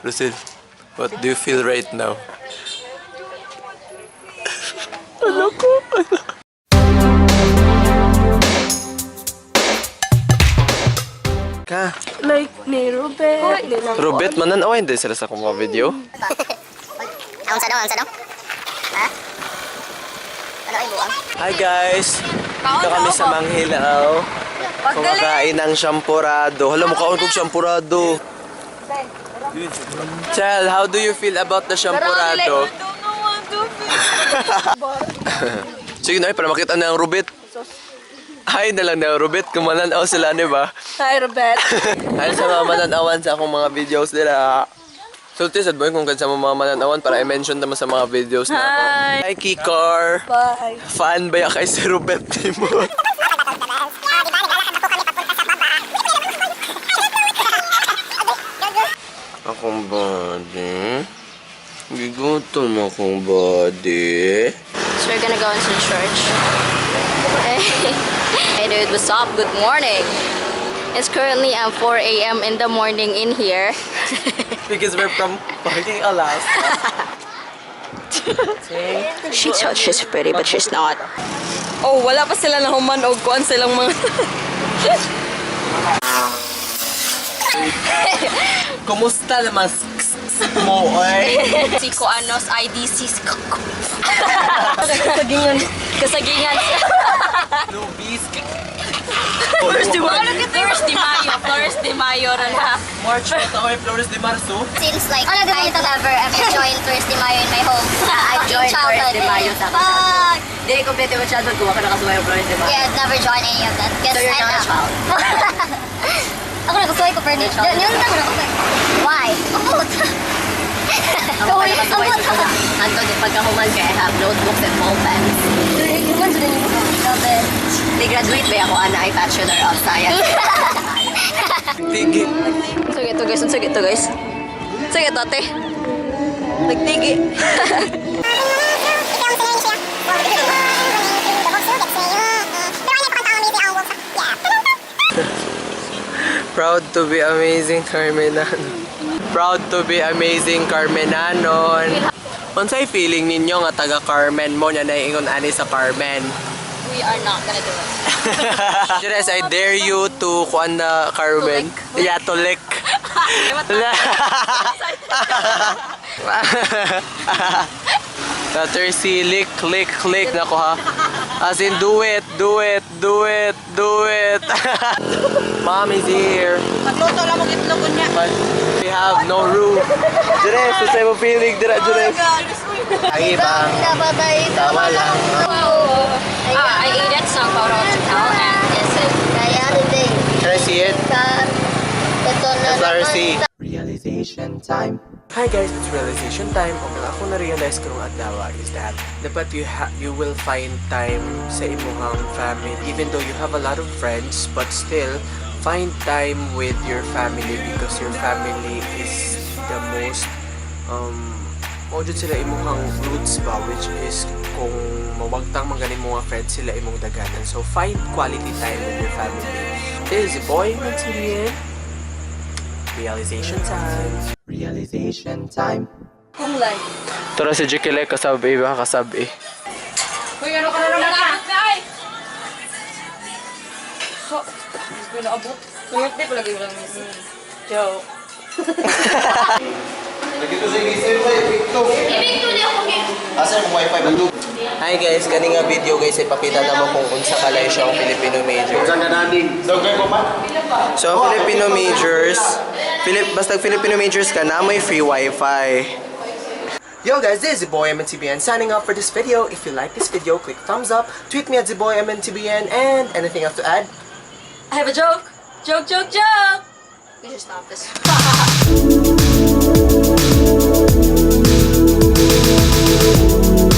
Lucille, what do you feel right now? Ano ko? Ka? Like ni Robert. Robert, mananawain din sila sa akong mga video. Ang sadong? Ha? Ano ay buwang? Hi guys! Dito kami sa Manghilaw. Kumakain ng shampurado. Hala, mukhaon kong shampurado. Chel, how do you feel about the shampurado? Sige na, para makita na ang Robert. Hi na lang na Robert, kumananaw sila, di ba? Hi, Robert. Hi sa mga mananawan sa akong mga videos nila. Sulti, sad boy, kung kansa mo mga mananawan para i-mention naman sa mga videos na ako. Hi, Kikar! Bye. Fan ba ya kay si Robert mo? Akong body. Gigutom akong body. So we're gonna go into the church. Hey dude, what's up? Good morning. It's currently 4 a.m. in the morning in here. Because we're from fucking Alaska. She thought she's pretty, but she's not. Oh, wala pa sila na human o kuan silang mga... Kumusta naman mo, oy? Si ko anos IDC. Kasagingan. Kasagingan. Lubis. Flores de Mayo rin ha. March na tayo, Flores de Marzo. Since like I never ever joined Flores de Mayo in my home. I've joined Flores de Mayo sa akin. Hindi, kompleto mo siya doon kung ka nakasuway ang Flores de Mayo. Yeah, I've never joined any of that. So you're not a child? Ako nagkasuway ko, Fernie. Yun lang ako. Why? Abot. Ako pa nakasuway sa kung hantod pagkahuman ka, I have notebooks and ball pens. Iwan sa ninyo. Nag-graduate ba ako, Ana, ay Bachelor of Science. Tigi. Sige to guys, sige to guys. Sige to, ate. Nagtigi. Proud to be amazing Carmenano. Proud to be amazing Carmenanon. Unsay feeling ninyo nga taga Carmen mo na naiingon ani sa Carmen? We are not gonna do it. Jures, I dare you to kuan na Carmen. Yeah, to lick. Letter C, lick, click, click. Nako ha. As in, do it, do it, do it, do it. Mom is here. Magluto lang mong itlog niya. But we have no room. Jures, sasay mo feeling dira, Jures. Ay, bang. Tama lang. I ate it, some photo of Chappelle, and it's it. Can I see it? SRC. Realization time. Hi guys, it's realization time. Ang ako na-realize ko ng adlaw is that dapat you will find time sa imuhang family. Even though you have a lot of friends, but still, find time with your family because your family is the most mawajud sila imuhang roots ba, which is kung mawagtang magaling mga friends sila imong daganan. So find quality time with your family. This is zboymntbn. Realization time. Realization time. Kung like. Tara si Jikile kasabi ba kasabi. Uy, ano ka na naman ka? So, gusto na abot. Sungit di pala lang missing. Joke. Hi guys, kani nga video guys ipakita namo kung unsa kalay siya ang Filipino major. So Filipino majors, basta Filipino majors ka na may free wifi. Yo guys, this is zboymntbn signing off for this video. If you like this video, click thumbs up, tweet me at zboymntbn, and anything else to add? I have a joke. Joke, joke, joke. We should stop this.